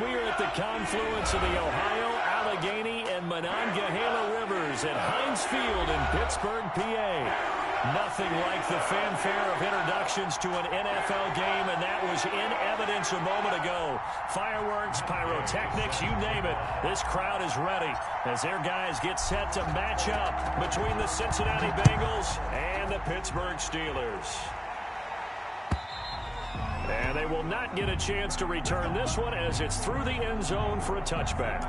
We are at the confluence of the Ohio, Allegheny, and Monongahela Rivers at Heinz Field in Pittsburgh, PA. Nothing like the fanfare of introductions to an NFL game, and that was in evidence a moment ago. Fireworks, pyrotechnics, you name it. This crowd is ready as their guys get set to match up between the Cincinnati Bengals and the Pittsburgh Steelers. And they will not get a chance to return this one as it's through the end zone for a touchback.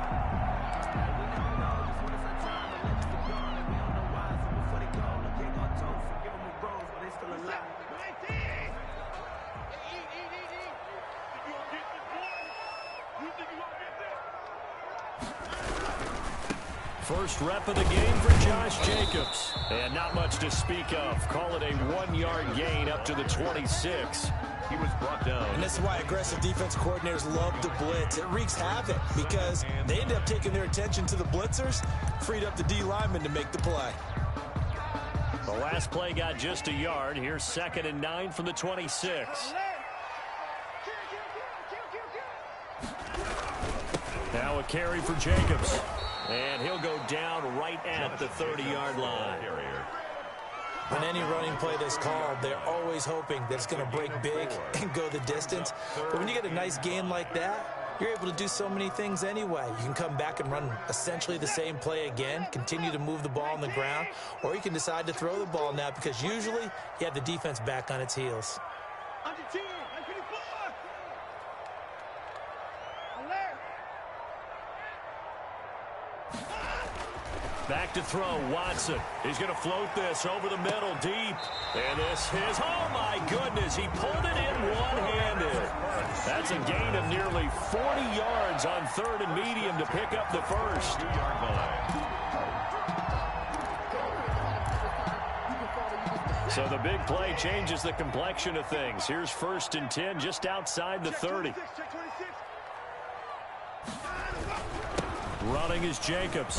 First rep of the game for Josh Jacobs. And not much to speak of. Call it a 1-yard gain up to the 26. He was brought down. And this is why aggressive defense coordinators love to blitz. It wreaks havoc because they end up taking their attention to the blitzers, freed up the D lineman to make the play. The last play got just a yard. Here's 2nd and 9 from the 26. Now a carry for Jacobs. And he'll go down right at the 30-yard line. On any running play that's called, they're always hoping that it's going to break big and go the distance. But when you get a nice gain like that, you're able to do so many things anyway. You can come back and run essentially the same play again, continue to move the ball on the ground, or you can decide to throw the ball now because usually you have the defense back on its heels. Back to throw, Watson. He's going to float this over the middle, deep. And this is, oh my goodness, he pulled it in one-handed. That's a gain of nearly 40 yards on 3rd and medium to pick up the first. So the big play changes the complexion of things. Here's 1st and 10 just outside the 30. Running is Jacobs.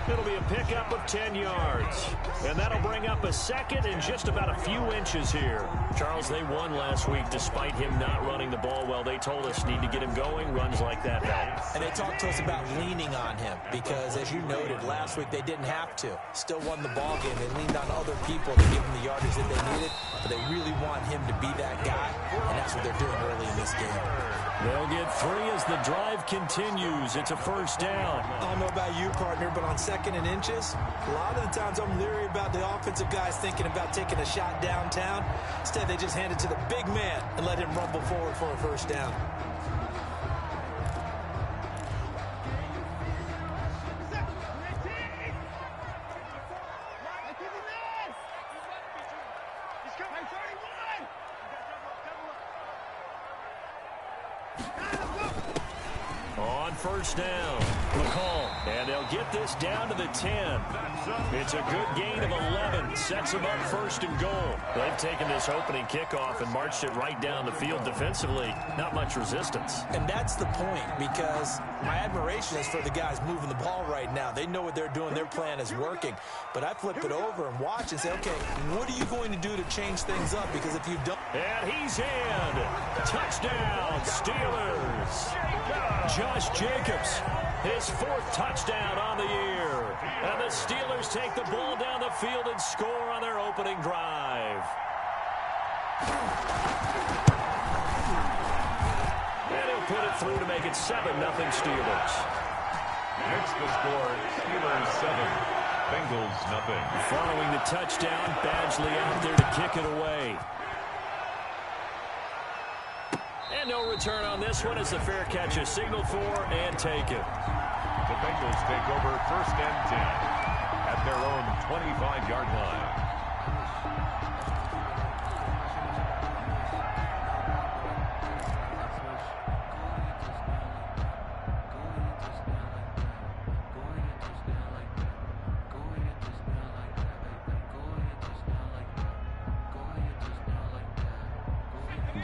It'll be a pickup of 10 yards. And that'll bring up a 2nd and just about a few inches here. Charles, they won last week despite him not running the ball well. They told us need to get him going. Runs like that help. And they talked to us about leaning on him because, as you noted, last week they didn't have to. Still won the ball game. They leaned on other people to give him the yardage that they needed. But they really want him to be that guy, and that's what they're doing early in this game. They'll get 3 as the drive continues. It's a 1st down. I don't know about you, partner, but on 2nd and inches, a lot of the times I'm leery about the offensive guys thinking about taking a shot downtown. Instead, they just hand it to the big man and let him rumble forward for a 1st down. On 1st down, McCall, and they'll get this down to the 10. It's a good gain of 11, sets them up 1st and goal. They've taken this opening kickoff and marched it right down the field defensively. Not much resistance. And that's the point, because my admiration is for the guys moving the ball right now. They know what they're doing. Their plan is working. But I flip it over and watch and say, okay, what are you going to do to change things up? Because if you don't... And he's in. Touchdown, Steelers. Josh Jacobs, his 4th touchdown on the year. And the Steelers take the ball down the field and score on their opening drive. And he'll put it through to make it 7-0 Steelers. Next the score, Steelers 7, Bengals 0. Following the touchdown, Badgley out there to kick it away. And no return on this one as the fair catch is signaled for and taken. The Bengals take over 1st and 10 at their own 25-yard line.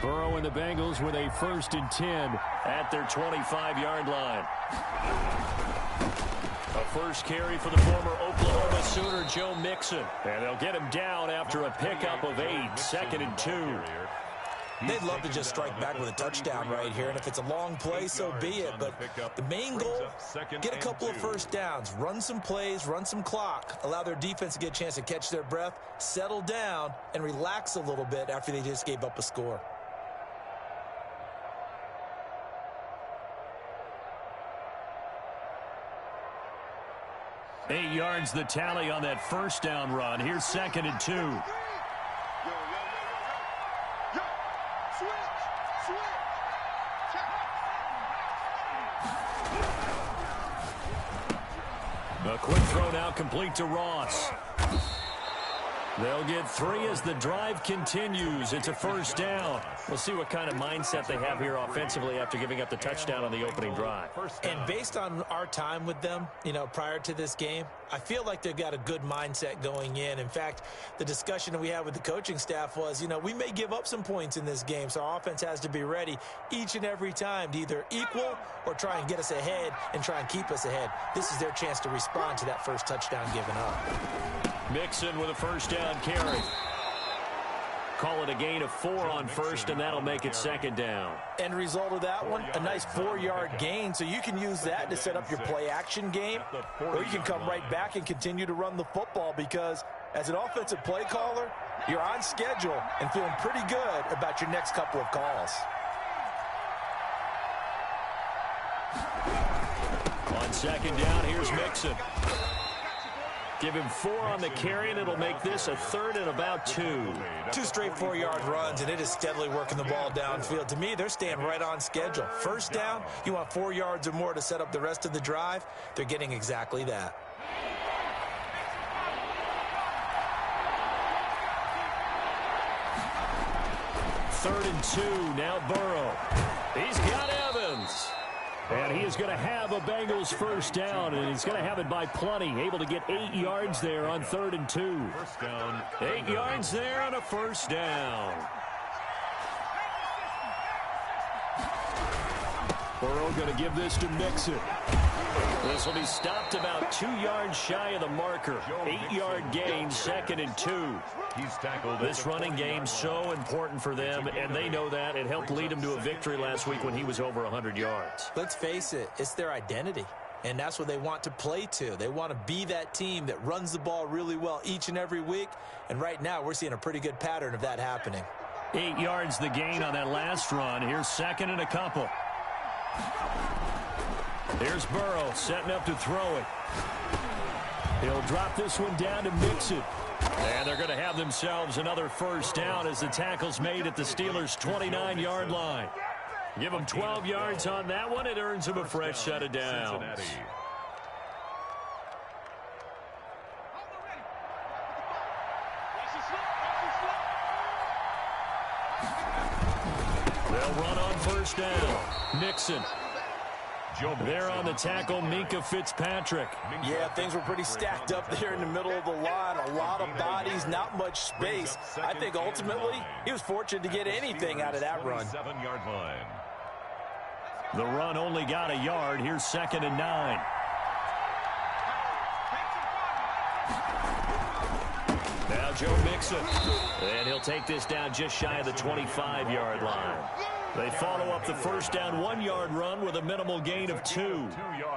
Burrow and the Bengals with a 1st and 10 at their 25-yard line. A first carry for the former Oklahoma Sooner, Joe Mixon. And they'll get him down after a pickup of 8, 2nd and 2. They'd love to just strike back with a touchdown right here, and if it's a long play, so be it. But the main goal, get a couple of first downs, run some plays, run some clock, allow their defense to get a chance to catch their breath, settle down, and relax a little bit after they just gave up a score. Eight yards the tally on that first down run. Here's 2nd and 2. A quick throw now complete to Ross. They'll get 3 as the drive continues. It's a first down. We'll see what kind of mindset they have here offensively after giving up the touchdown on the opening drive. And based on our time with them, prior to this game, I feel like they've got a good mindset going in. In fact, the discussion that we had with the coaching staff was, we may give up some points in this game, so our offense has to be ready each and every time to either equal or try and get us ahead and try and keep us ahead. This is their chance to respond to that first touchdown given up. Mixon with a first down carry. Call it a gain of 4 on first, and that'll make it 2nd down. End result of that one, a nice 4-yard gain, so you can use that to set up your play-action game, or you can come right back and continue to run the football because as an offensive play caller, you're on schedule and feeling pretty good about your next couple of calls. On 2nd down, here's Mixon. Give him 4 on the carry, and it'll make this a 3rd and about 2. 2 straight 4-yard runs, and it is steadily working the ball downfield. To me, they're staying right on schedule. First down, you want 4 yards or more to set up the rest of the drive. They're getting exactly that. Third and 2, now Burrow. He's got Evans. And he is going to have a Bengals first down, and he's going to have it by plenty. Able to get 8 yards there on 3rd and 2. First down. 8 yards there on a first down. Burrow going to give this to Mixon. This will be stopped about 2 yards shy of the marker. 8-yard gain, 2nd and 2. He's tackled. This running game so important for them, and they know that. It helped lead them to a victory last week when he was over 100 yards. Let's face it, it's their identity, and that's what they want to play to. They want to be that team that runs the ball really well each and every week, and right now we're seeing a pretty good pattern of that happening. 8 yards the gain on that last run. Here's 2nd and a couple. Here's Burrow setting up to throw it. He'll drop this one down to Mixon. And they're going to have themselves another first down as the tackle's made at the Steelers' 29-yard line. Give them 12 yards on that one. It earns them a fresh set of downs. They'll run on first down. Mixon. There on the tackle, Minka Fitzpatrick. Yeah, things were pretty stacked up there in the middle of the line. A lot of bodies, not much space. I think ultimately he was fortunate to get anything out of that run. The run only got a yard. Here's 2nd and 9. Now Joe Mixon. And he'll take this down just shy of the 25-yard line. They follow up the first down 1-yard run with a minimal gain of 2.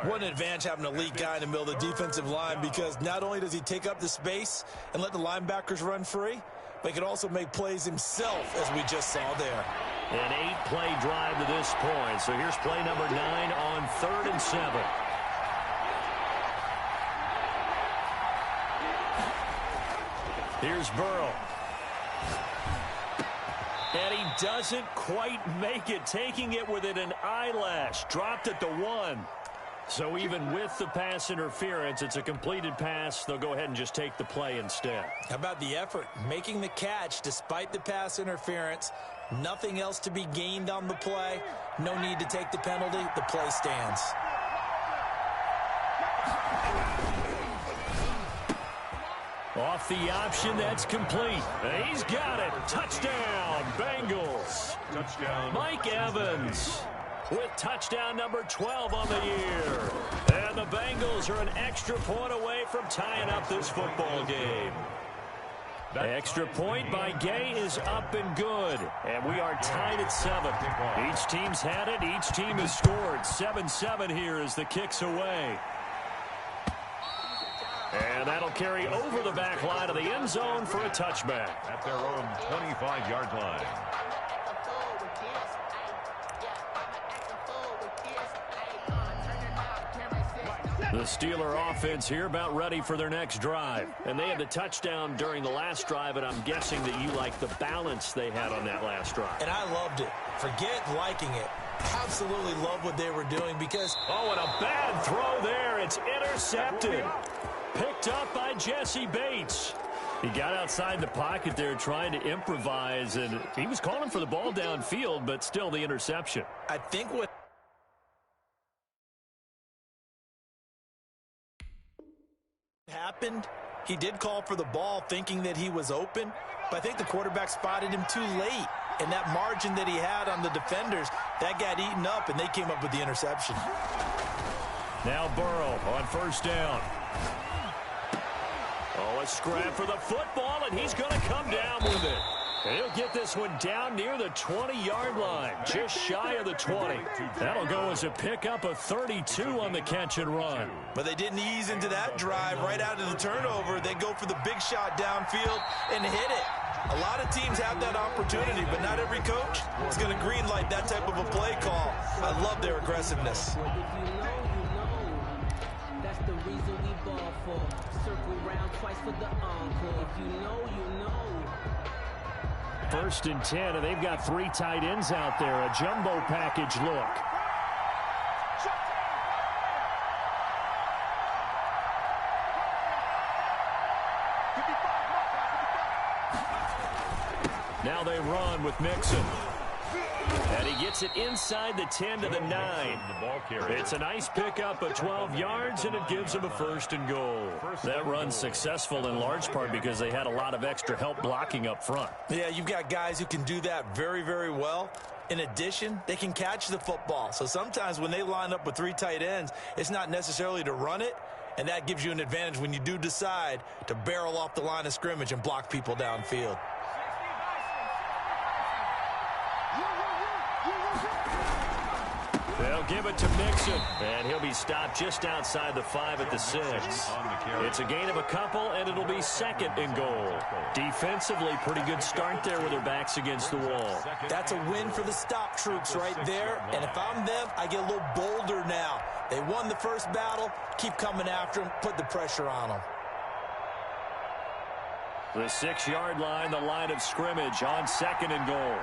What an advantage having an elite guy in the middle of the defensive line, because not only does he take up the space and let the linebackers run free, but he can also make plays himself, as we just saw there. An 8-play drive to this point. So here's play number 9 on 3rd and 7. Here's Burrow. And he doesn't quite make it, taking it within an eyelash. Dropped at the 1. So even with the pass interference, it's a completed pass. They'll go ahead and just take the play instead. How about the effort? Making the catch despite the pass interference. Nothing else to be gained on the play. No need to take the penalty. The play stands. Off the option, that's complete. He's got it. Touchdown, Bengals. Touchdown. Mike Evans with touchdown number 12 on the year. And the Bengals are an extra point away from tying up this football game. Extra point by Gay is up and good. And we are tied at 7. Each team's had it. Each team has scored. 7-7 here as the kick's away. And that'll carry over the back line of the end zone for a touchback. At their own 25-yard line. The Steeler offense here about ready for their next drive. And they had the touchdown during the last drive, and I'm guessing that you like the balance they had on that last drive. And I loved it. Forget liking it. Absolutely love what they were doing because... Oh, and a bad throw there. It's intercepted. Picked up by Jesse Bates. He got outside the pocket there trying to improvise, and he was calling for the ball downfield, but still the interception. I think what happened, he did call for the ball thinking that he was open, but I think the quarterback spotted him too late. And that margin that he had on the defenders, that got eaten up, and they came up with the interception. Now Burrow on first down. Oh, a scrap for the football, and he's going to come down with it. And he'll get this one down near the 20-yard line, just shy of the 20. That'll go as a pickup of 32 on the catch and run. But they didn't ease into that drive right out of the turnover. They go for the big shot downfield and hit it. A lot of teams have that opportunity, but not every coach is going to green light that type of a play call. I love their aggressiveness. That's the reason we ball for. Circle round twice for the encore. If you know, you know. 1st and 10, and they've got 3 tight ends out there. A jumbo package look. Now they run with Mixon. And he gets it inside the 10 to the 9. It's a nice pickup of 12 yards, and it gives him a 1st and goal. That run's successful in large part because they had a lot of extra help blocking up front. Yeah, you've got guys who can do that very, very well. In addition, they can catch the football. So sometimes when they line up with 3 tight ends, it's not necessarily to run it, and that gives you an advantage when you do decide to barrel off the line of scrimmage and block people downfield. They'll give it to Mixon, and he'll be stopped just outside the 5 at the 6. It's a gain of a couple, and it'll be 2nd and goal. Defensively, pretty good start there with their backs against the wall. That's a win for the stop troops right there, and if I'm them, I get a little bolder now. They won the first battle, keep coming after them, put the pressure on them. The 6-yard line, the line of scrimmage on 2nd and goal.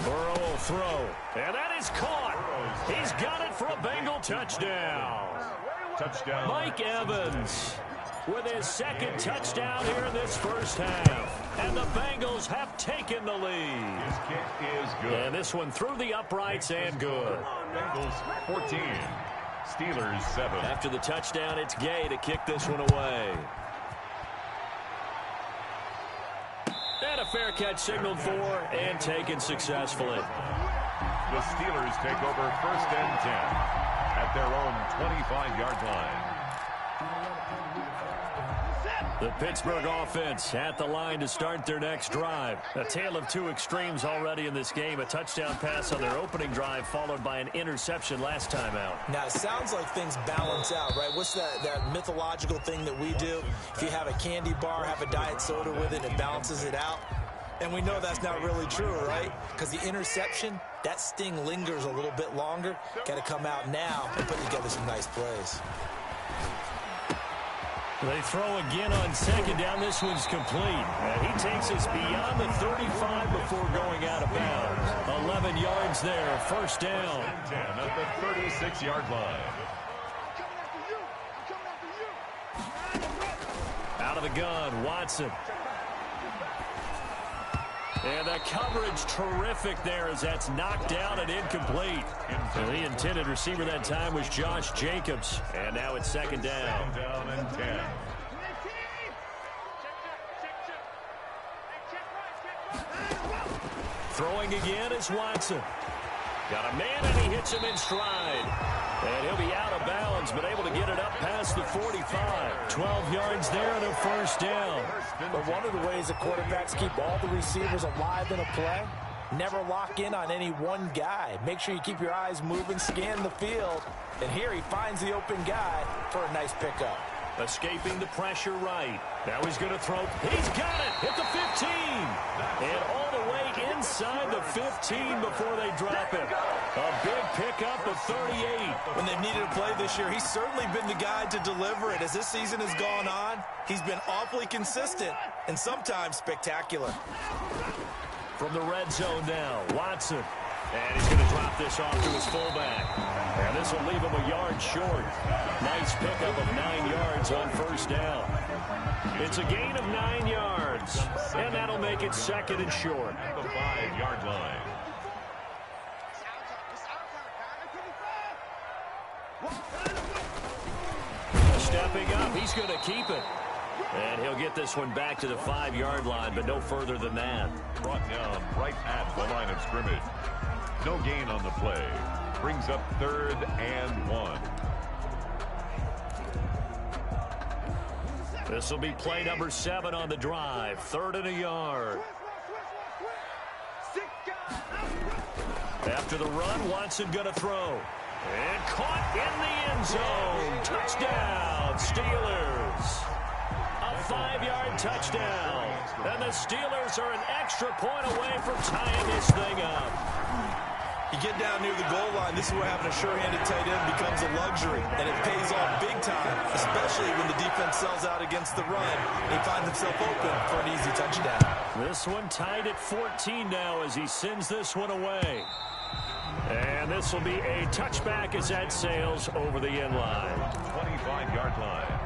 Burrow will throw, and that is caught. He's got it for a Bengal touchdown. Touchdown. Mike Evans with his 2nd touchdown here in this first half. And the Bengals have taken the lead. His kick is good. And this one through the uprights and good. Bengals 14, Steelers 7. After the touchdown, it's Gay to kick this one away. And a fair catch signaled for and taken successfully. The Steelers take over 1st and 10 at their own 25-yard line. The Pittsburgh offense at the line to start their next drive. A tale of 2 extremes already in this game. A touchdown pass on their opening drive followed by an interception last time out. Now, it sounds like things balance out, right? What's that mythological thing that we do? If you have a candy bar, have a diet soda with it, it balances it out. And we know that's not really true, right? Because the interception, that sting lingers a little bit longer. Got to come out now and put together some nice plays. They throw again on 2nd down. This one's complete. And he takes us beyond the 35 before going out of bounds. 11 yards there, 1st down. 10 at the 36-yard line. Out of the gun, Watson. And the coverage terrific there as that's knocked down and incomplete. And the intended receiver that time was Josh Jacobs. And now it's 2nd down. 2nd down and 10. Throwing again is Watson. Got a man and he hits him in stride. And he'll be out of bounds, but able to get it up past the 45. 12 yards there and a first down. But one of the ways that quarterbacks keep all the receivers alive in a play, never lock in on any one guy. Make sure you keep your eyes moving, scan the field. And here he finds the open guy for a nice pickup. Escaping the pressure right. Now he's going to throw. He's got it at the 15. And all the way inside the 15 before they drop it. A big pickup of 38. When they've needed a play this year, he's certainly been the guy to deliver it. As this season has gone on, he's been awfully consistent and sometimes spectacular. From the red zone now, Watson. And he's going to drop this off to his fullback. And this will leave him a yard short. Nice pickup of 9 yards on first down. It's a gain of 9 yards. And that'll make it second and short. At the 5-yard line. Stepping up, he's going to keep it. And he'll get this one back to the 5-yard line, but no further than that. Brought down right at the line of scrimmage. No gain on the play. Brings up 3rd and 1. This will be play number 7 on the drive. 3rd and a yard. After the run, Watson going to throw. And caught in the end zone. Touchdown, Steelers. A 5-yard touchdown. And the Steelers are an extra point away from tying this thing up. You get down near the goal line, this is where having a sure-handed tight end becomes a luxury, and it pays off big time, especially when the defense sells out against the run, and he finds himself open for an easy touchdown. This one tied at 14 now as he sends this one away. And this will be a touchback as that sails over the end line. 25-yard line.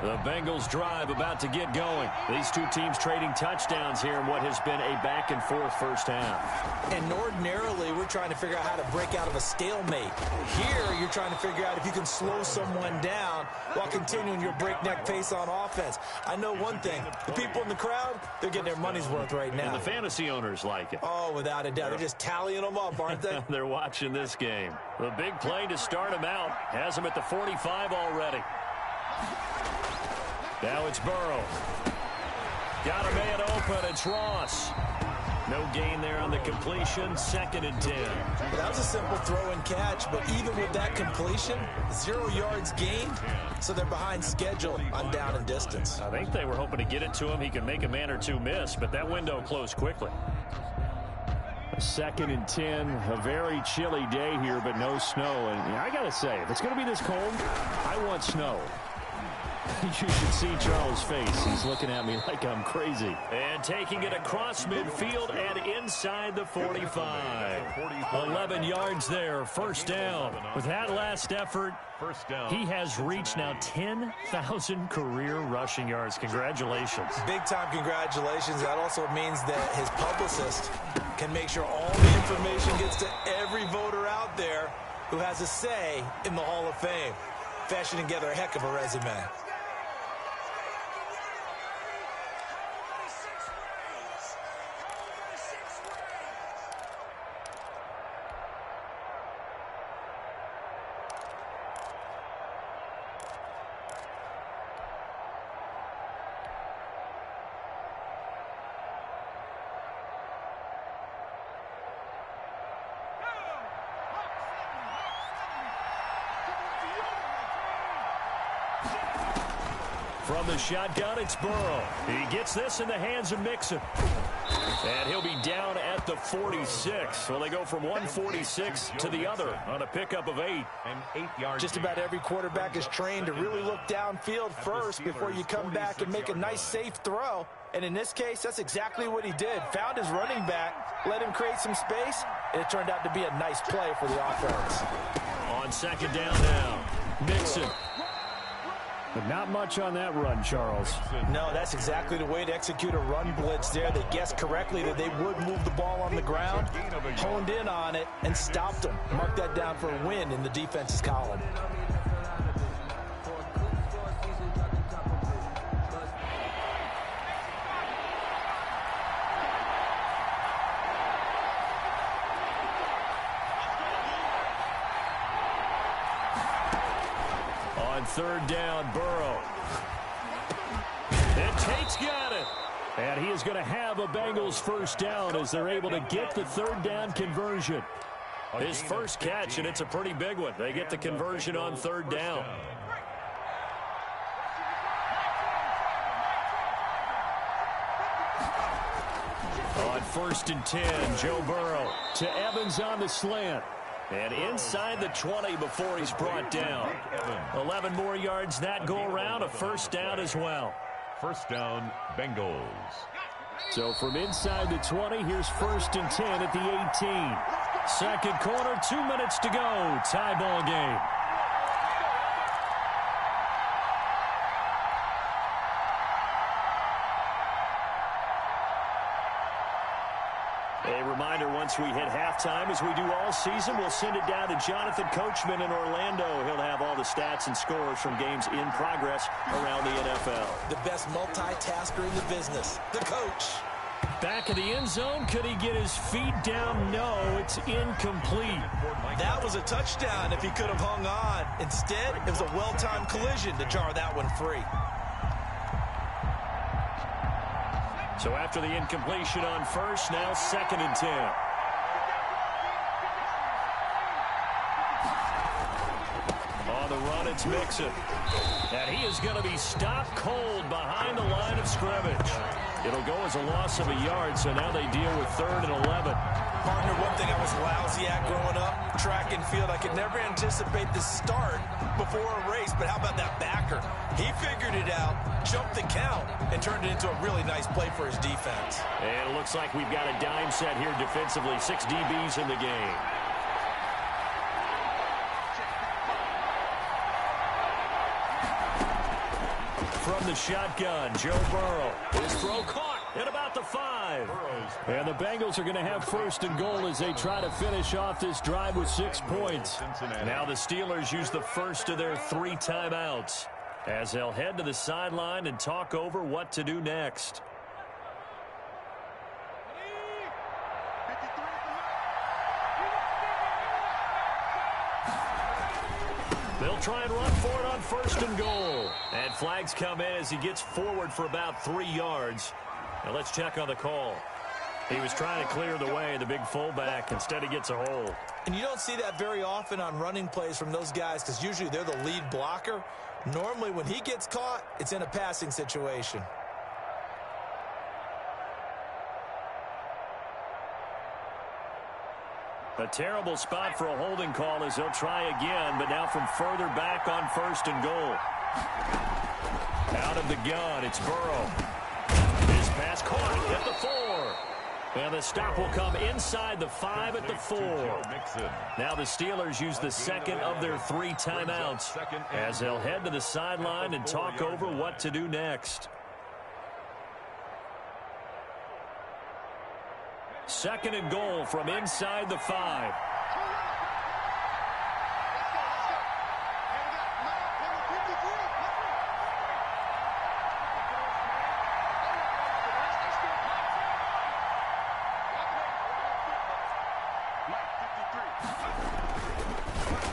The Bengals drive about to get going. These two teams trading touchdowns here in what has been a back-and-forth first half. And ordinarily, we're trying to figure out how to break out of a stalemate. Here, you're trying to figure out if you can slow someone down while continuing your breakneck pace on offense. I know one thing. The people in the crowd, they're getting their money's worth right now. And the fantasy owners like it. Oh, without a doubt. They're just tallying them up, aren't they? They're watching this game. The big play to start him out has him at the 45 already. Now it's Burrow. Got a man open. It's Ross. No gain there on the completion. 2nd and 10. That was a simple throw and catch, but even with that completion, 0 yards gained, so they're behind schedule on down and distance. I think they were hoping to get it to him. He could make a man or two miss, but that window closed quickly. 2nd and 10. A very chilly day here, but no snow. And I got to say, if it's going to be this cold, I want snow. You should see Charles' face. He's looking at me like I'm crazy. And taking it across midfield and inside the 45. 11 yards there, first down. With that last effort, he has reached now 10,000 career rushing yards. Congratulations. Big-time congratulations. That also means that his publicist can make sure all the information gets to every voter out there who has a say in the Hall of Fame. Fashioning together a heck of a resume. From the shotgun, it's Burrow. He gets this in the hands of Mixon. And he'll be down at the 46. Well, they go from 146 to the other on a pickup of 8. And 8-yard. Just about every quarterback is trained to really look downfield first before you come back and make a nice, safe throw. And in this case, that's exactly what he did. Found his running back, let him create some space, and it turned out to be a nice play for the offense. On 2nd down now, Mixon. But not much on that run, Charles. No, that's exactly the way to execute a run blitz there. They guessed correctly that they would move the ball on the ground, honed in on it, and stopped them. Mark that down for a win in the defense's column. third down, Burrow. And Tate's got it. And he is going to have a Bengals first down as they're able to get the third down conversion. His first catch, and it's a pretty big one. They get the conversion on third down. On 1st and 10, Joe Burrow to Evans on the slant. And inside the 20 before he's brought down. 11 more yards that go around, a first down as well. First down, Bengals. So from inside the 20, here's 1st and 10 at the 18. Second quarter, 2 minutes to go. Tie ball game. A reminder, once we hit halftime, as we do all season, we'll send it down to Jonathan Coachman in Orlando. He'll have all the stats and scores from games in progress around the NFL. The best multitasker in the business, the coach. Back in the end zone, could he get his feet down? No, it's incomplete. That was a touchdown if he could have hung on. Instead, it was a well-timed collision to jar that one free. So after the incompletion on first, now 2nd and 10. On the run, it's Mixon. And he is going to be stopped cold behind the line of scrimmage. It'll go as a loss of a yard, so now they deal with 3rd and 11. Partner, one thing I was lousy at growing up, track and field, I could never anticipate the start before a race, but how about that backer? He figured it out, jumped the count, and turned it into a really nice play for his defense. And it looks like we've got a dime set here defensively. 6 DBs in the game. From the shotgun, Joe Burrow. His throw caught at about the 5. And the Bengals are going to have 1st and goal as they try to finish off this drive with 6 points. Now the Steelers use the first of their 3 timeouts as they'll head to the sideline and talk over what to do next. They'll try and run for it on 1st and goal. And flags come in as he gets forward for about 3 yards. Now let's check on the call. He was trying to clear the way, the big fullback. Instead, he gets a hold. And you don't see that very often on running plays from those guys because usually they're the lead blocker. Normally, when he gets caught, it's in a passing situation. A terrible spot for a holding call as they'll try again, but now from further back on 1st and goal. Out of the gun, it's Burrow. His pass caught at the 4. And the stop will come inside the 5 at the 4. Now the Steelers use the 2nd of their 3 timeouts as they'll head to the sideline and talk over what to do next. 2nd and goal from inside the 5.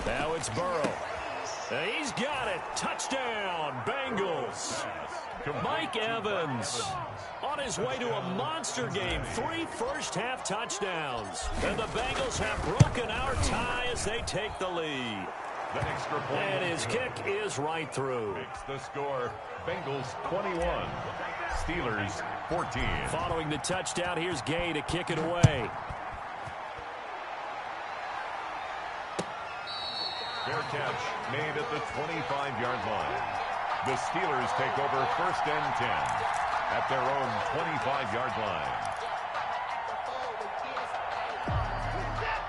Now it's Burrow. And he's got it. Touchdown, Bengals. Mike Evans on his way to a monster game. 3 first-half touchdowns. And the Bengals have broken our tie as they take the lead. And his kick is right through. Makes the score. Bengals 21, Steelers 14. Following the touchdown, here's Gay to kick it away. Fair catch made at the 25-yard line. The Steelers take over 1st and 10 at their own 25-yard line.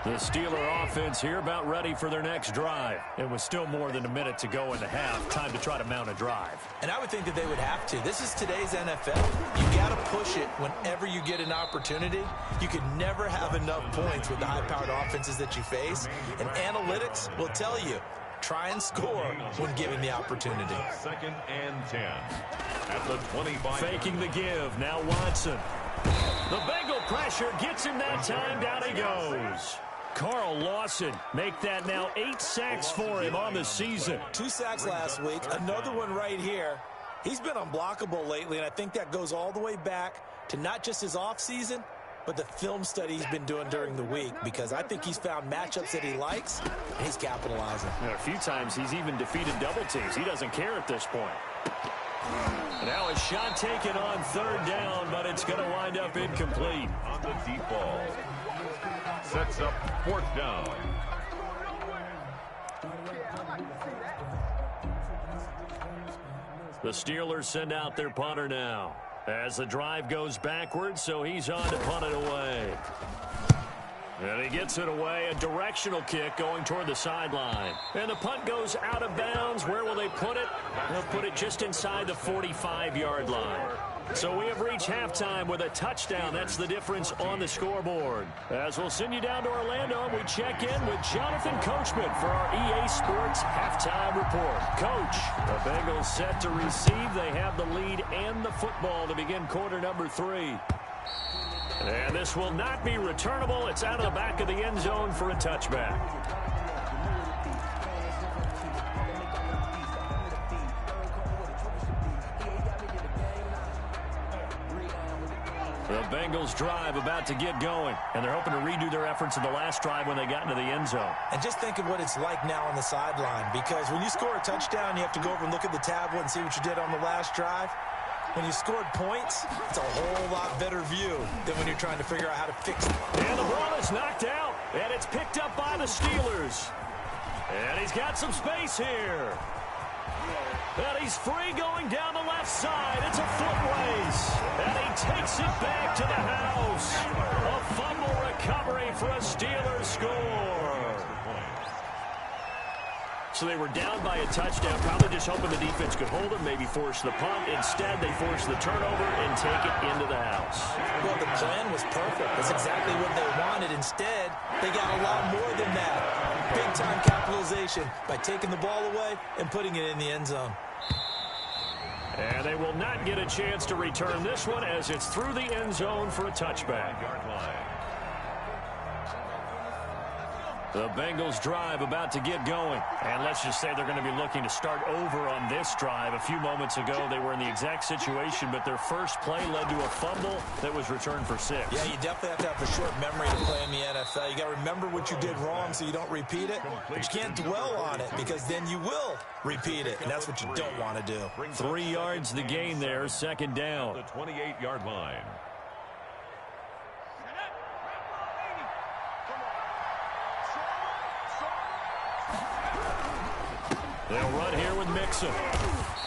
The Steeler offense here about ready for their next drive. It was still more than a minute to go in the half. Time to try to mount a drive. And I would think that they would have to. This is today's NFL. You got to push it whenever you get an opportunity. You can never have enough points with the high-powered offenses that you face. And analytics will tell you, try and score when given the opportunity. 2nd and 10 at the 25. Faking the give. Now Watson. The Bengal pressure gets him that time. Down he goes. Carl Lawson make that now 8 sacks for him on the season. 2 sacks last week, another one right here. He's been unblockable lately, and I think that goes all the way back to not just his offseason, but the film study he's been doing during the week, because I think he's found matchups that he likes, and he's capitalizing. And a few times he's even defeated double teams. He doesn't care at this point. Now a shot taken on 3rd down, but it's going to wind up incomplete. On the deep ball. Sets up 4th down. The Steelers send out their punter now, as the drive goes backwards, so he's on to punt it away. And he gets it away, a directional kick going toward the sideline. And the punt goes out of bounds. Where will they put it? They'll put it just inside the 45-yard line. So we have reached halftime with a touchdown. That's the difference on the scoreboard. As we'll send you down to Orlando, we check in with Jonathan Coachman for our EA Sports Halftime Report. Coach, the Bengals set to receive. They have the lead and the football to begin quarter number 3. And this will not be returnable. It's out of the back of the end zone for a touchback. The Bengals drive about to get going, and they're hoping to redo their efforts in the last drive when they got into the end zone. And just think of what it's like now on the sideline, because when you score a touchdown, you have to go over and look at the tablet and see what you did on the last drive. When you scored points, it's a whole lot better view than when you're trying to figure out how to fix it. And the ball is knocked out, and it's picked up by the Steelers. And he's got some space here. And he's free going down the left side. It's a foot race. And he takes it back to the house. A fumble recovery for a Steelers score. So they were down by a touchdown, probably just hoping the defense could hold them, maybe force the punt. Instead, they forced the turnover and take it into the house. Well, the plan was perfect. That's exactly what they wanted. Instead, they got a lot more than that. Big-time capitalization by taking the ball away and putting it in the end zone. And they will not get a chance to return this one as it's through the end zone for a touchback. The Bengals drive about to get going. And let's just say they're going to be looking to start over on this drive. A few moments ago, they were in the exact situation, but their first play led to a fumble that was returned for 6. Yeah, you definitely have to have a short memory to play in the NFL. You got to remember what you did wrong so you don't repeat it. But you can't dwell on it, because then you will repeat it, and that's what you don't want to do. 3 yards the gain there, 2nd down. The 28-yard line. They'll run here with Mixon.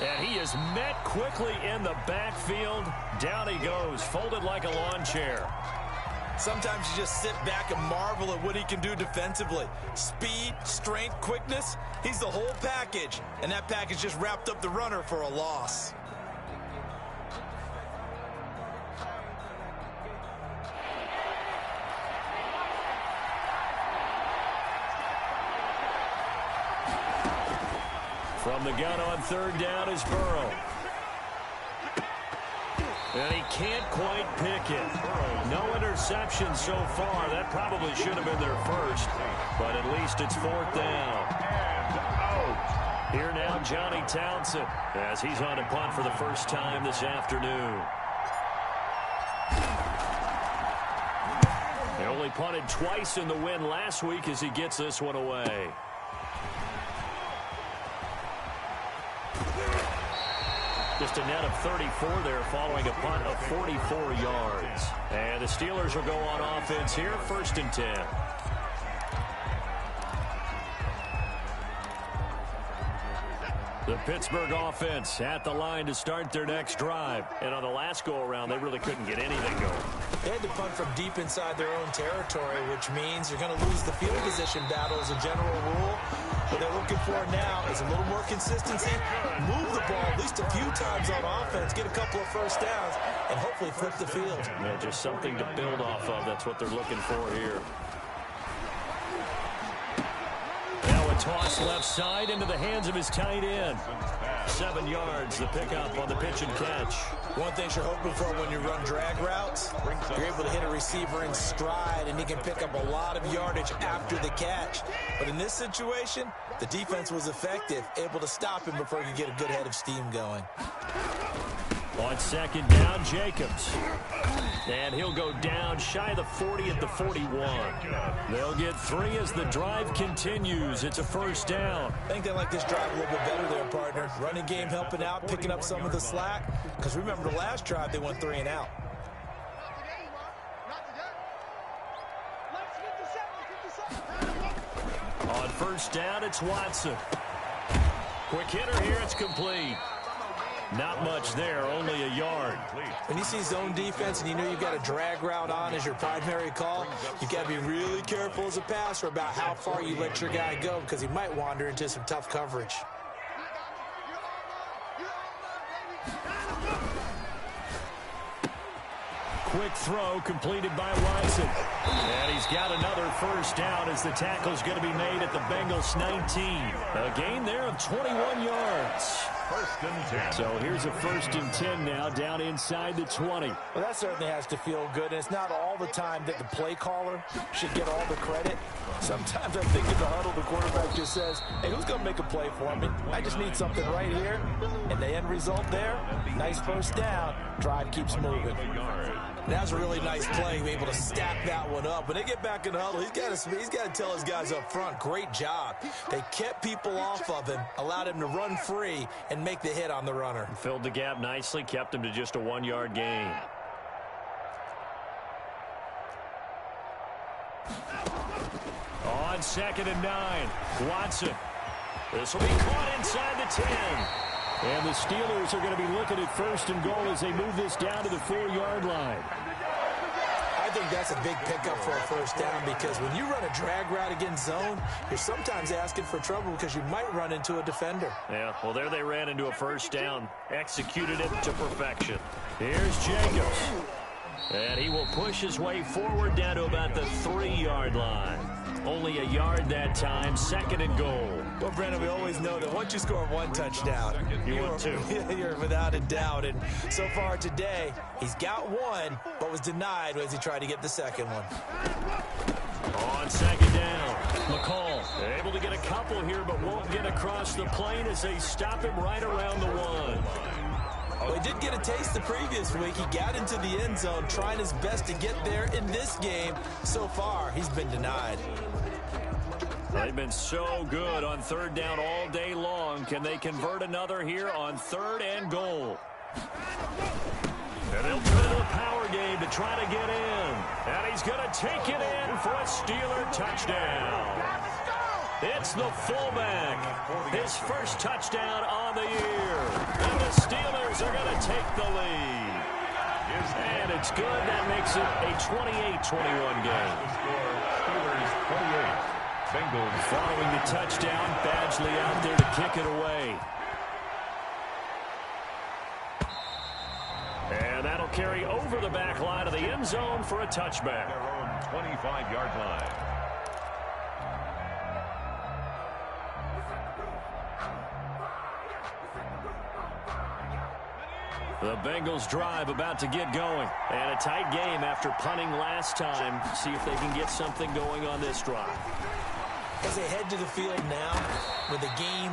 And he is met quickly in the backfield. Down he goes, folded like a lawn chair. Sometimes you just sit back and marvel at what he can do defensively. Speed, strength, quickness, he's the whole package. And that package just wrapped up the runner for a loss. From the gun on 3rd down is Burrow. And he can't quite pick it. No interception so far. That probably should have been their first. But at least it's 4th down. And out. Here now, Johnny Townsend, as he's on a punt for the first time this afternoon. They only punted twice in the win last week as he gets this one away. Just a net of 34 there following a punt of 44 yards. And the Steelers will go on offense here, 1st and 10. The Pittsburgh offense at the line to start their next drive. And on the last go-around, they really couldn't get anything going. They had to punt from deep inside their own territory, which means you're going to lose the field position battle as a general rule. What they're looking for now is a little more consistency, move the ball at least a few times on offense, get a couple of first downs, and hopefully flip the field. Yeah, just something to build off of. That's what they're looking for here. Now a Toss left side into the hands of his tight end. 7 yards, the pickup on the pitch and catch. One thing you're hoping for when you run drag routes, you're able to hit a receiver in stride, and he can pick up a lot of yardage after the catch. But in this situation, the defense was effective, able to stop him before he could get a good head of steam going. On second down, Jacobs. And he'll go down shy of the 40 at the 41. They'll get 3 as the drive continues. It's a first down. I think they like this drive a little bit better there, partner. Running game helping out, picking up some of the slack. Because remember the last drive, they went 3 and out. On first down, it's Watson. Quick hitter here, it's complete. Not much there, only a yard. When you see zone defense and you know you've got a drag route on as your primary call, you've got to be really careful as a passer about how far you let your guy go because he might wander into some tough coverage. Quick throw completed by Watson. And he's got another first down as the tackle's going to be made at the Bengals 19. A gain there of 21 yards. First and 10. So here's a first and 10 now down inside the 20. Well, that certainly has to feel good. And it's not all the time that the play caller should get all the credit. Sometimes I think in the huddle, the quarterback just says, hey, who's going to make a play for me? I just need something right here. And the end result there, nice first down. Drive keeps moving. That was a really nice play, able to stack that one up. When they get back in the huddle, he's got to tell his guys up front, great job. They kept people off of him, allowed him to run free and make the hit on the runner. Filled the gap nicely, kept him to just a 1-yard gain. On second and 9, Watson. This will be caught inside the 10. And the Steelers are going to be looking at first and goal as they move this down to the 4-yard line. I think that's a big pickup for a first down because when you run a drag route against zone, you're sometimes asking for trouble because you might run into a defender. Yeah, well, there they ran into a first down. Executed it to perfection. Here's Jacobs. And he will push his way forward down to about the 3-yard line. Only a yard that time, second and goal. Well, Brandon, we always know that once you score 1 touchdown, you want 2. You're without a doubt. And so far today, he's got 1, but was denied as he tried to get the second one. On second down, McCall able to get a couple here, but won't get across the plane as they stop him right around the 1. Well, he did get a taste the previous week. He got into the end zone, trying his best to get there in this game. So far, he's been denied. They've been so good on third down all day long. Can they convert another here on third and goal? And they'll turn to a power game to try to get in. And he's going to take it in for a Steeler touchdown. It's the fullback. His first touchdown on the year. And the Steelers are going to take the lead. And it's good. That makes it a 28-21 game. Steelers 28. Bengals following the touchdown. Badgley out there to kick it away. And that'll carry over the back line of the end zone for a touchback. Their own 25-yard line. The Bengals drive about to get going. And a tight game after punting last time. See if they can get something going on this drive. As they head to the field now, with the game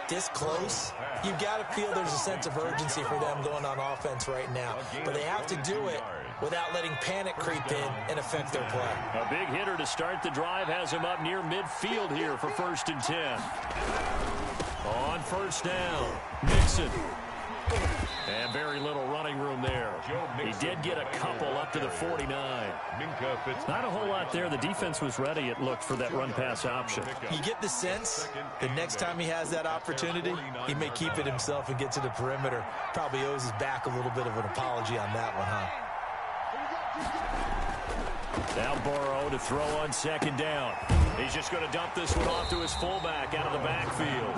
this close, you've got to feel there's a sense of urgency for them going on offense right now. But they have to do it without letting panic creep in and affect their play. A big hitter to start the drive has him up near midfield here for first and 10. On first down, Mixon. And very little running room there. He did get a couple up to the 49. Not a whole lot there. The defense was ready, it looked, for that run-pass option. You get the sense that next time he has that opportunity, he may keep it himself and get to the perimeter. Probably owes his back a little bit of an apology on that one, huh? Now Burrow to throw on second down. He's just going to dump this one off to his fullback out of the backfield.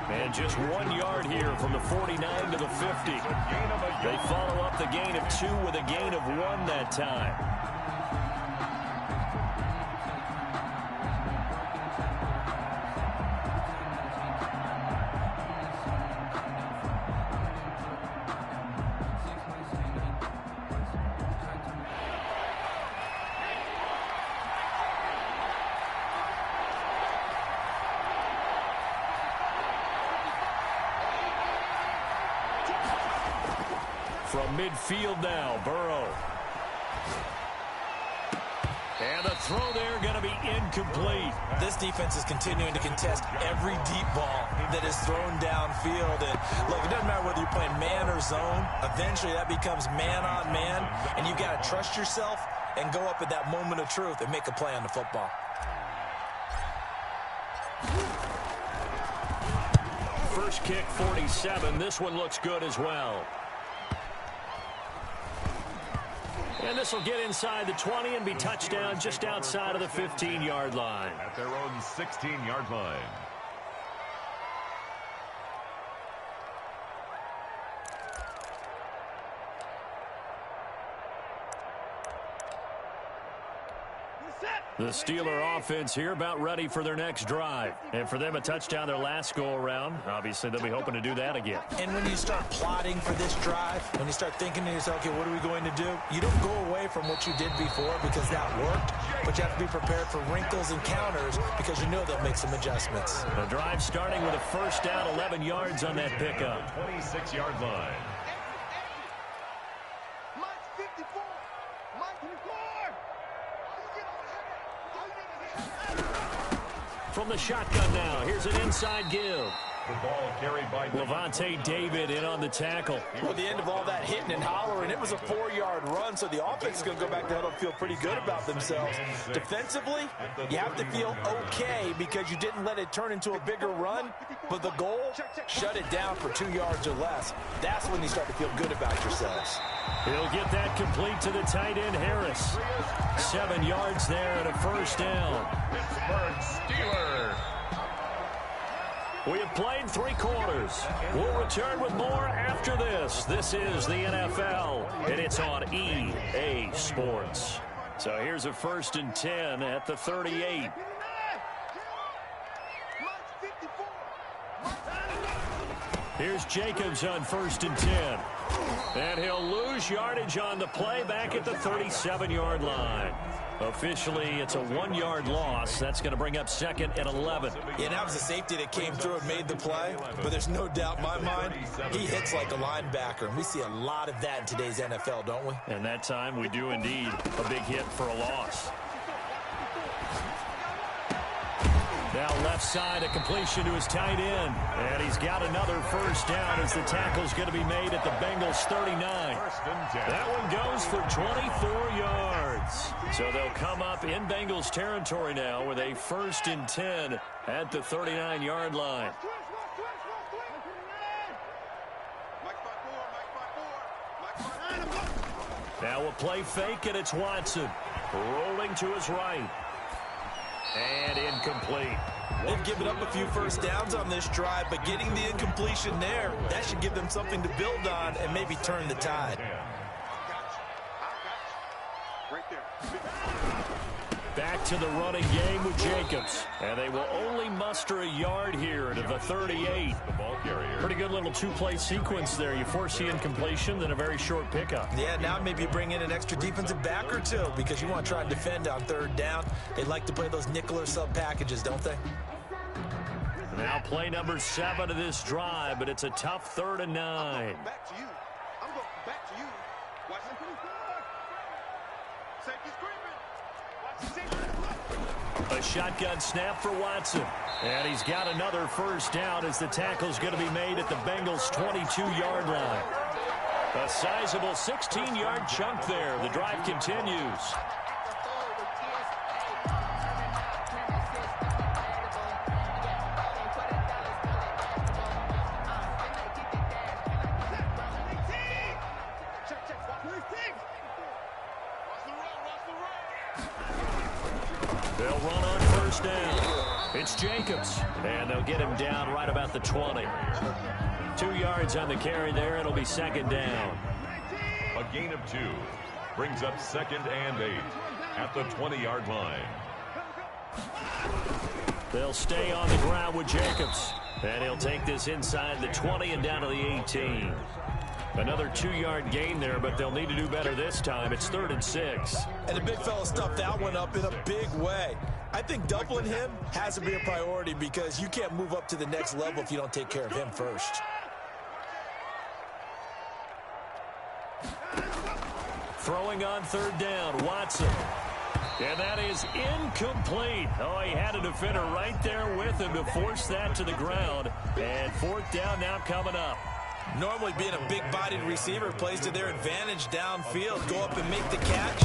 And just 1 yard here from the 49 to the 50. They follow up the gain of 2 with a gain of 1 that time. From midfield now, Burrow. And the throw there going to be incomplete. This defense is continuing to contest every deep ball that is thrown downfield. And look, it doesn't matter whether you're playing man or zone. Eventually that becomes man on man. And you've got to trust yourself and go up at that moment of truth and make a play on the football. First kick, 47. This one looks good as well. And this will get inside the 20 and be touchdown just outside of the 15-yard line. At their own 16-yard line. The Steeler offense here about ready for their next drive. And for them, a touchdown their last go-around. Obviously, they'll be hoping to do that again. And when you start plotting for this drive, when you start thinking to yourself, okay, what are we going to do? You don't go away from what you did before because that worked, but you have to be prepared for wrinkles and counters because you know they'll make some adjustments. The drive starting with a first down, 11 yards on that pickup. 26-yard line. From the shotgun now, here's an inside give. The ball carried by Levante David in on the tackle. Well, at the end of all that hitting and hollering, it was a 4-yard run, so the offense is going to go back to huddle and feel pretty good about themselves. Defensively, you have to feel okay because you didn't let it turn into a bigger run, but the goal, shut it down for 2 yards or less. That's when you start to feel good about yourselves. He'll get that complete to the tight end, Harris. 7 yards there and a first down. Pittsburgh Steelers. We have played 3 quarters. We'll return with more after this. This is the NFL, and it's on EA Sports. So here's a 1st and 10 at the 38. Here's Jacobs on 1st and 10. And he'll lose yardage on the play back at the 37-yard line. Officially, it's a 1-yard loss. That's going to bring up 2nd and 11. Yeah, that was a safety that came through and made the play. But there's no doubt in my mind, he hits like a linebacker. And we see a lot of that in today's NFL, don't we? And that time, we do indeed. A big hit for a loss. Now left side, a completion to his tight end. And he's got another first down as the tackle's going to be made at the Bengals 39. That one goes for 24 yards. So they'll come up in Bengals territory now with a 1st and 10 at the 39-yard line. Now a play fake, and it's Watson. Rolling to his right. And incomplete. They've given up a few first downs on this drive, but getting the incompletion there, that should give them something to build on and maybe turn the tide. Back to the running game with Jacobs. And they will only muster a yard here to the 38. The ball carrier. Pretty good little 2-play sequence there. You force the incompletion, then a very short pickup. Yeah, now maybe you bring in an extra defensive back or two because you want to try and defend on 3rd down. They like to play those nickel or sub packages, don't they? Now play number 7 of this drive, but it's a tough 3rd and 9. Back to you. I'm going back to you. Watch the safety screaming. Watch the safety. A shotgun snap for Watson. And he's got another first down as the tackle's going to be made at the Bengals 22-yard line. A sizable 16-yard chunk there. The drive continues. They'll run on first down. It's Jacobs. And they'll get him down right about the 20. 2 yards on the carry there. It'll be 2nd down. A gain of 2. Brings up 2nd and 8 at the 20-yard line. They'll stay on the ground with Jacobs. And he'll take this inside the 20 and down to the 18. Another 2-yard gain there, but they'll need to do better this time. It's 3rd and 6. And the big fella stuffed that one up in a big way. I think doubling him has to be a priority because you can't move up to the next level if you don't take care of him first. Throwing on third down, Watson. And that is incomplete. Oh, he had a defender right there with him to force that to the ground. And fourth down now coming up. Normally being a big-bodied receiver plays to their advantage downfield. Go up and make the catch,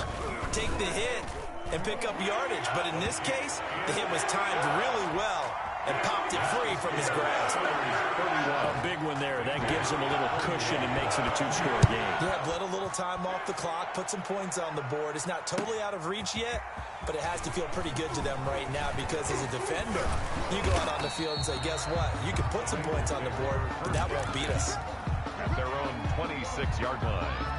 take the hit, and pick up yardage. But in this case, the hit was timed really well and popped it free from his grasp. A big one there. That gives him a little cushion and makes it a two-score game. Yeah, bled a little time off the clock, put some points on the board. It's not totally out of reach yet, but it has to feel pretty good to them right now because as a defender, you go out on the field and say, guess what? You can put some points on the board, but that won't beat us. At their own 26-yard line.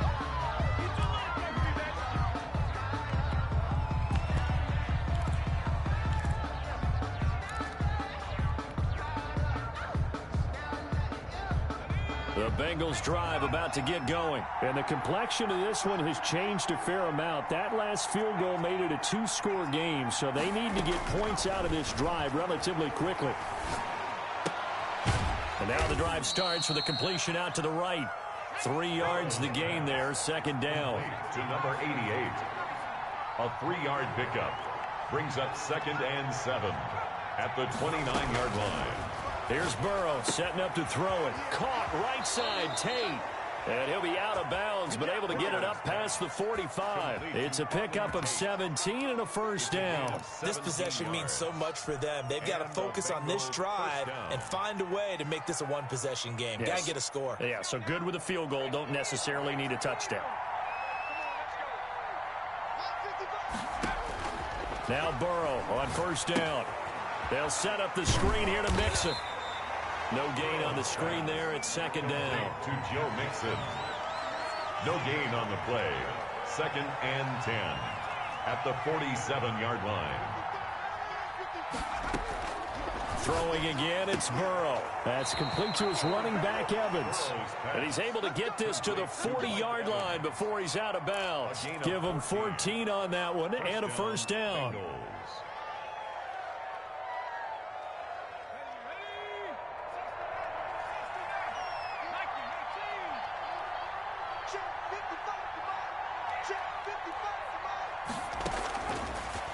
The Bengals drive about to get going. And the complexion of this one has changed a fair amount. That last field goal made it a two-score game, so they need to get points out of this drive relatively quickly. And now the drive starts with a completion out to the right. 3 yards the gain there, second down. To number 88. A 3-yard pickup. Brings up 2nd and 7 at the 29-yard line. Here's Burrow setting up to throw it. Caught right side, Tate. And he'll be out of bounds, but able to get it up past the 45. It's a pickup of 17 and a first down. This possession means so much for them. They've got to focus on this drive and find a way to make this a one-possession game. Yes. Got to get a score. Yeah, so good with a field goal. Don't necessarily need a touchdown. Now Burrow on first down. They'll set up the screen here to Mixon. No gain on the screen there at second down. To Joe Mixon. No gain on the play. 2nd and 10 at the 47-yard line. Throwing again, it's Burrow. That's complete to his running back, Evans. And he's able to get this to the 40-yard line before he's out of bounds. Give him 14 on that one and a first down.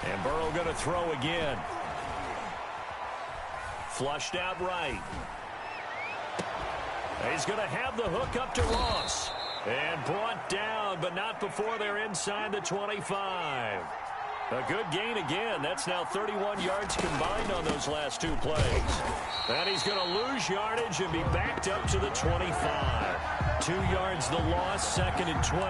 And Burrow going to throw again. Flushed out right. He's going to have the hook up to Ross. And brought down, but not before they're inside the 25. A good gain again. That's now 31 yards combined on those last 2 plays. And he's going to lose yardage and be backed up to the 25. 2 yards the loss, 2nd and 12.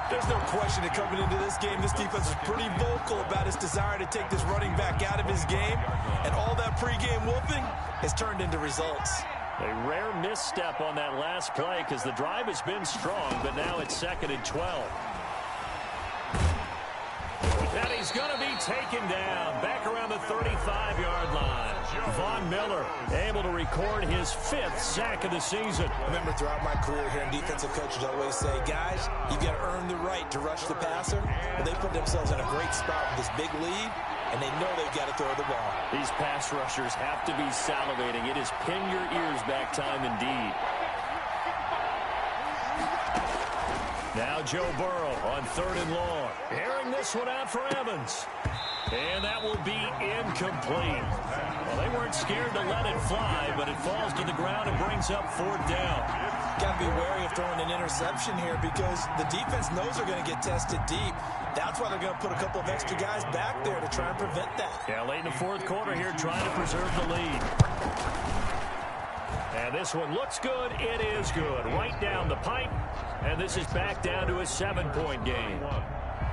There's no question that coming into this game, this defense was pretty vocal about its desire to take this running back out of his game. And all that pregame wolfing has turned into results. A rare misstep on that last play because the drive has been strong, but now it's 2nd and 12. And he's going to be taken down back around the 35-yard line. Von Miller able to record his 5th sack of the season. Remember, throughout my career here in defensive coaches always say, guys, you've got to earn the right to rush the passer. Well, they put themselves in a great spot with this big lead, and they know they've got to throw the ball. These pass rushers have to be salivating. It is pin your ears back time indeed. Now Joe Burrow on 3rd and long. Airing this one out for Evans. And that will be incomplete. Well, they weren't scared to let it fly, but it falls to the ground and brings up 4th down. Got to be wary of throwing an interception here because the defense knows they're going to get tested deep. That's why they're going to put a couple of extra guys back there to try and prevent that. Yeah, late in the 4th quarter here trying to preserve the lead. And this one looks good. It is good. Right down the pipe. And this is back down to a 7-point game.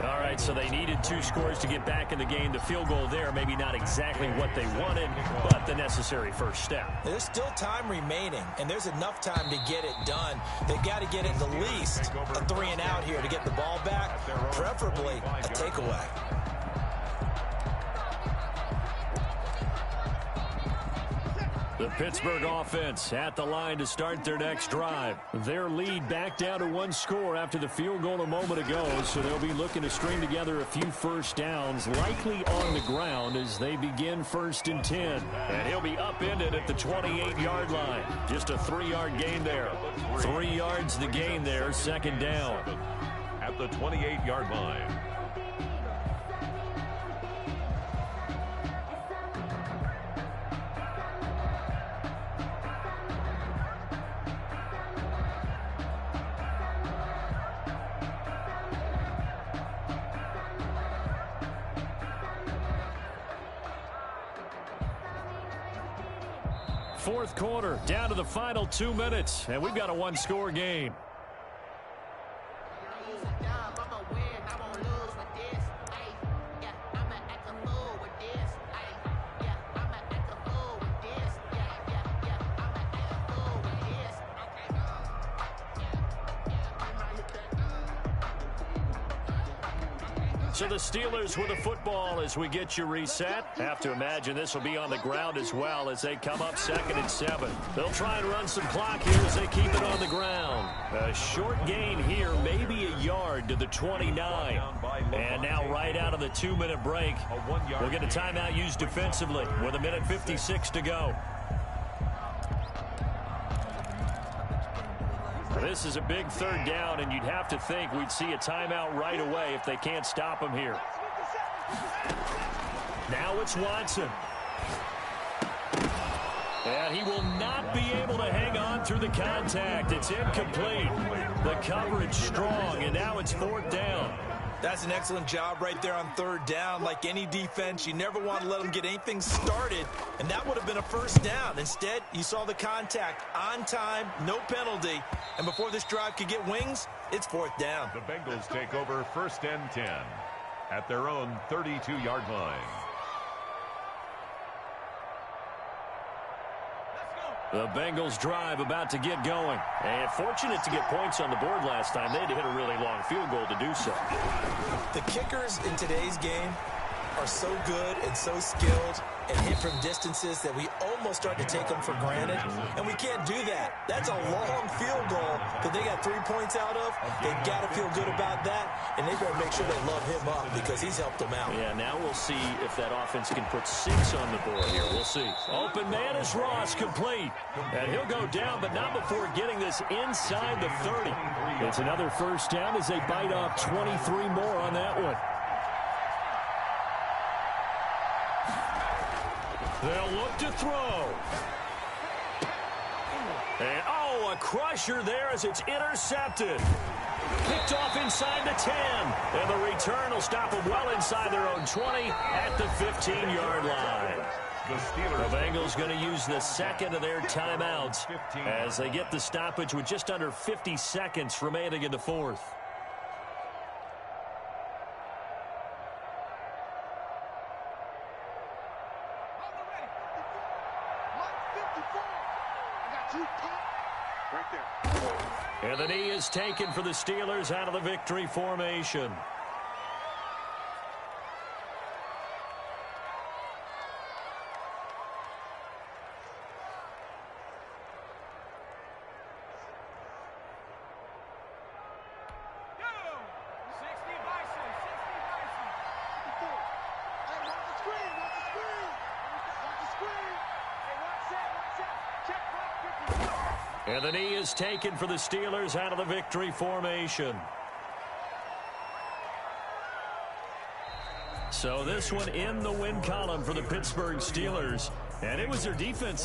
All right, so they needed 2 scores to get back in the game. The field goal there, maybe not exactly what they wanted, but the necessary first step. There's still time remaining, and there's enough time to get it done. They've got to get it at least a 3 and out here to get the ball back, preferably a takeaway. The Pittsburgh offense at the line to start their next drive. Their lead back down to 1 score after the field goal a moment ago, so they'll be looking to string together a few first downs, likely on the ground as they begin 1st and 10. And he'll be upended at the 28-yard line. Just a 3-yard gain there. 3 yards the gain there, 2nd down. at the 28-yard line. Fourth quarter, down to the final 2 minutes, and we've got a one-score game. So the Steelers with the football as we get you reset. Have to imagine this will be on the ground as well as they come up 2nd and 7. They'll try and run some clock here as they keep it on the ground. A short gain here, maybe a yard to the 29. And now right out of the 2-minute break, we'll get a timeout used defensively with 1:56 to go. This is a big 3rd down, and you'd have to think we'd see a timeout right away if they can't stop him here. Now it's Watson. And he will not be able to hang on through the contact. It's incomplete. The coverage strong, and now it's 4th down. That's an excellent job right there on 3rd down. Like any defense, you never want to let them get anything started, and that would have been a 1st down. Instead, you saw the contact on time, no penalty, and before this drive could get wings, it's 4th down. The Bengals take over 1st and 10 at their own 32-yard line. The Bengals drive about to get going. And fortunate to get points on the board last time. They had to hit a really long field goal to do so. The kickers in today's game are so good and so skilled and hit from distances that we almost start to take them for granted. And we can't do that. That's a long field goal that they got 3 points out of. They've got to feel good about that. And they better make sure they love him up because he's helped them out. Yeah, now we'll see if that offense can put 6 on the board here. We'll see. Open man is Ross, complete. And he'll go down, but not before getting this inside the 30. It's another 1st down as they bite off 23 more on that one. They'll look to throw. And, oh, a crusher there as it's intercepted. Picked off inside the 10. And the return will stop them well inside their own 20 at the 15-yard line. The Bengals going to use the 2nd of their timeouts as they get the stoppage with just under 50 seconds remaining in the 4th. And the knee is taken for the Steelers out of the victory formation. And the knee is taken for the Steelers out of the victory formation. So this one in the win column for the Pittsburgh Steelers. And it was their defense